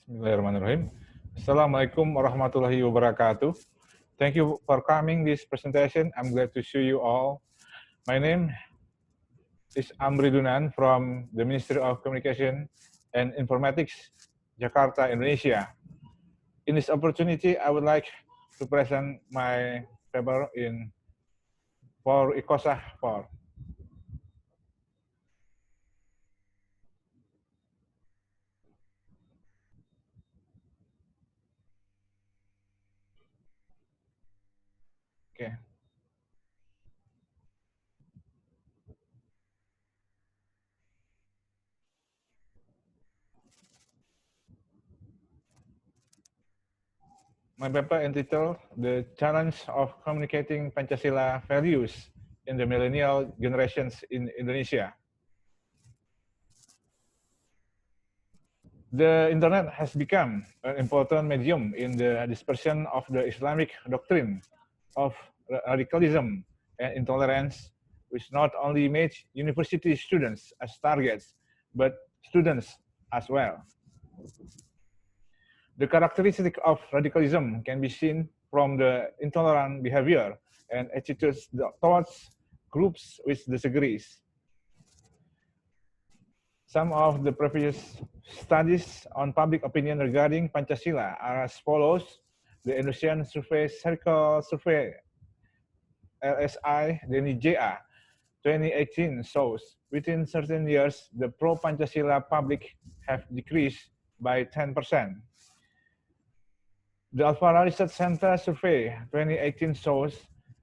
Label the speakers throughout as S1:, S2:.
S1: Bismillahirrahmanirrahim. Assalamualaikum warahmatullahi wabarakatuh. Thank you for coming this presentation. I'm glad to see you all. My name is Amri Dunan from the Ministry of Communication and Informatics, Jakarta, Indonesia. In this opportunity, I would like to present my paper for ICOSA 4. Okay. My paper entitled The Challenge of Communicating Pancasila Values in the Millennial Generations in Indonesia. The internet has become an important medium in the dispersion of the Islamic doctrine of radicalism and intolerance, which not only made university students as targets, but students as well. The characteristic of radicalism can be seen from the intolerant behavior and attitudes towards groups which disagrees. Some of the previous studies on public opinion regarding Pancasila are as follows. The Indonesian Survey Circle Survey LSI DNIJA 2018 shows within certain years the pro-Pancasila public have decreased by 10%. The Alfara Research Center Survey 2018 shows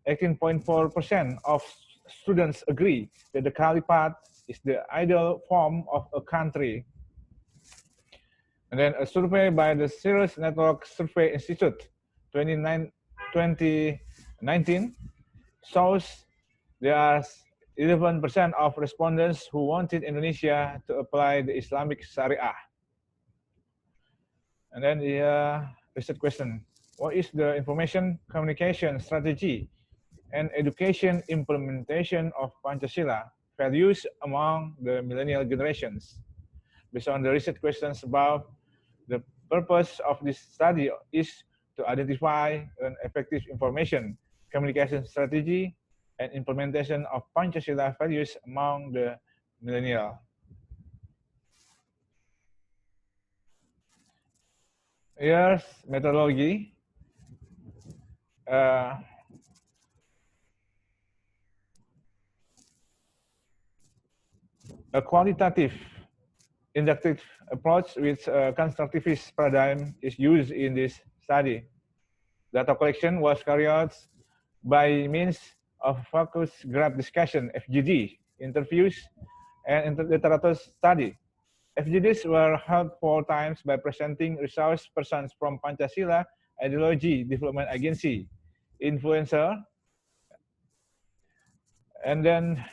S1: 18.4% of students agree that the Caliphate is the ideal form of a country. And then a survey by the Cirrus Network Survey Institute 2019 shows there are 11% of respondents who wanted Indonesia to apply the Islamic Sharia. And then the research question, what is the information communication strategy and education implementation of Pancasila values among the millennial generations? Based on the research questions above, the purpose of this study is to identify an effective information communication strategy and implementation of Pancasila values among the millennial. Here's methodology. A qualitative inductive approach with a constructivist paradigm is used in this study. Data collection was carried out by means of focus group discussion, FGD, interviews, and literature study. FGDs were held 4 times by presenting resource persons from Pancasila Ideology Development Agency, influencer, and then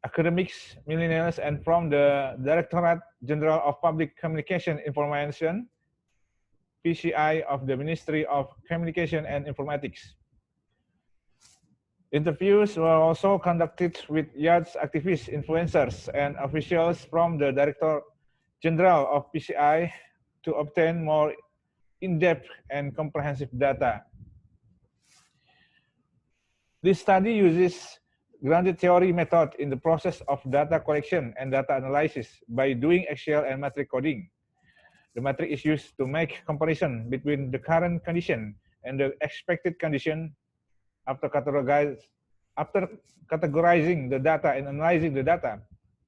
S1: academics, millennials, and from the Directorate General of Public Communication Information, PCI of the Ministry of Communication and Informatics. Interviews were also conducted with youth activists, influencers, and officials from the Director General of PCI to obtain more in-depth and comprehensive data. This study uses grounded theory method in the process of data collection and data analysis by doing Excel and matrix coding. The matrix is used to make comparison between the current condition and the expected condition. After categorizing the data and analyzing the data,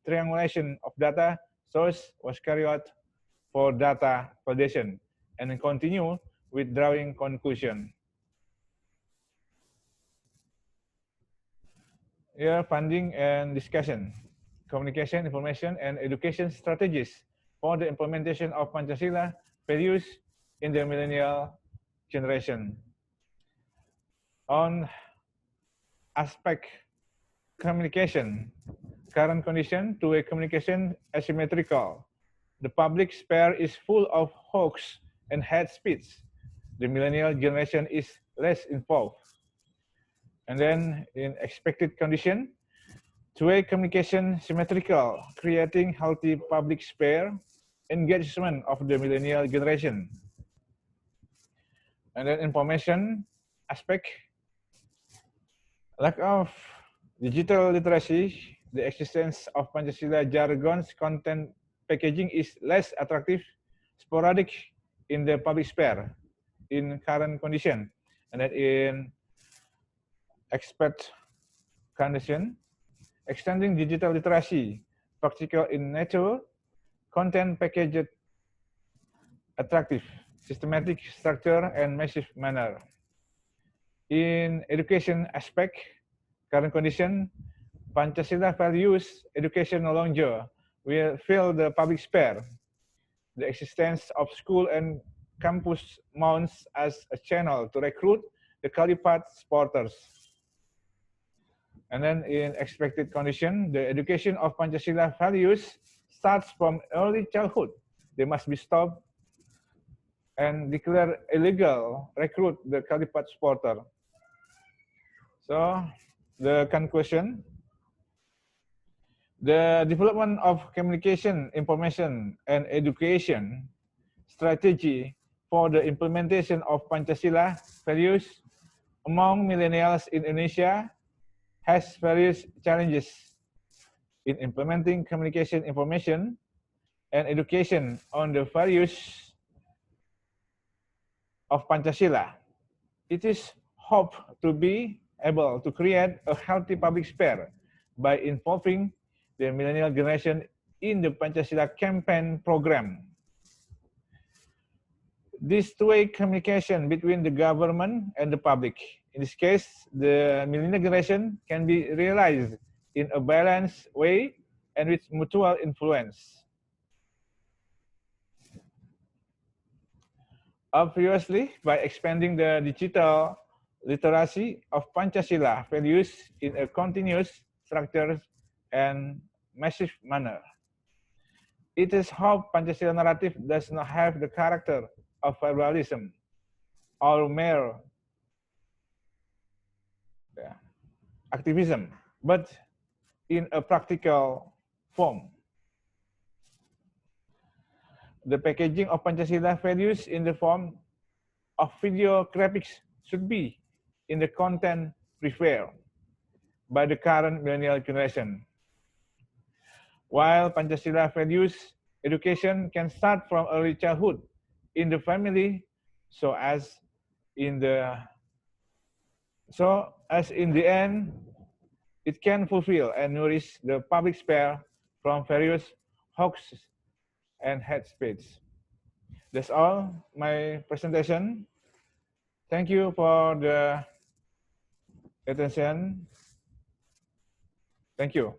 S1: triangulation of data source was carried out for data validation, and then continue with drawing conclusion. Here, funding and discussion, communication, information, and education strategies for the implementation of Pancasila values in the millennial generation. On aspect communication, current condition two-way communication asymmetrical. The public sphere is full of hoax and hate speech. The millennial generation is less involved. And then in expected condition, two-way communication symmetrical, creating healthy public sphere engagement of the millennial generation. And then information aspect, lack of digital literacy, the existence of Pancasila jargons content packaging is less attractive, sporadic in the public sphere in current condition. And then in expert condition, extending digital literacy, practical in nature, content packaged attractive, systematic structure, and massive manner. In education aspect, current condition, Pancasila values education no longer will fill the public sphere. The existence of school and campus mounts as a channel to recruit the Kalipat supporters. And then in expected condition, the education of Pancasila values starts from early childhood. They must be stopped and declare illegal recruit the Kalipat supporter. So the conclusion, the development of communication, information, and education strategy for the implementation of Pancasila values among millennials in Indonesia has various challenges in implementing communication, information, and education on the values of Pancasila. It is hoped to be able to create a healthy public sphere by involving the millennial generation in the Pancasila campaign program. This two-way communication between the government and the public. In this case, the millennial generation can be realized in a balanced way and with mutual influence. Obviously, by expanding the digital literacy of Pancasila values in a continuous, structured, and massive manner. It is hoped Pancasila narrative does not have the character of verbalism or mere activism, but in a practical form. The packaging of Pancasila values in the form of video graphics should be in the content preferred by the current millennial generation. While Pancasila values education can start from early childhood in the family, so as in the end, it can fulfill and nourish the public sphere from various hoaxes and hate speech. That's all my presentation. Thank you for the attention. Thank you.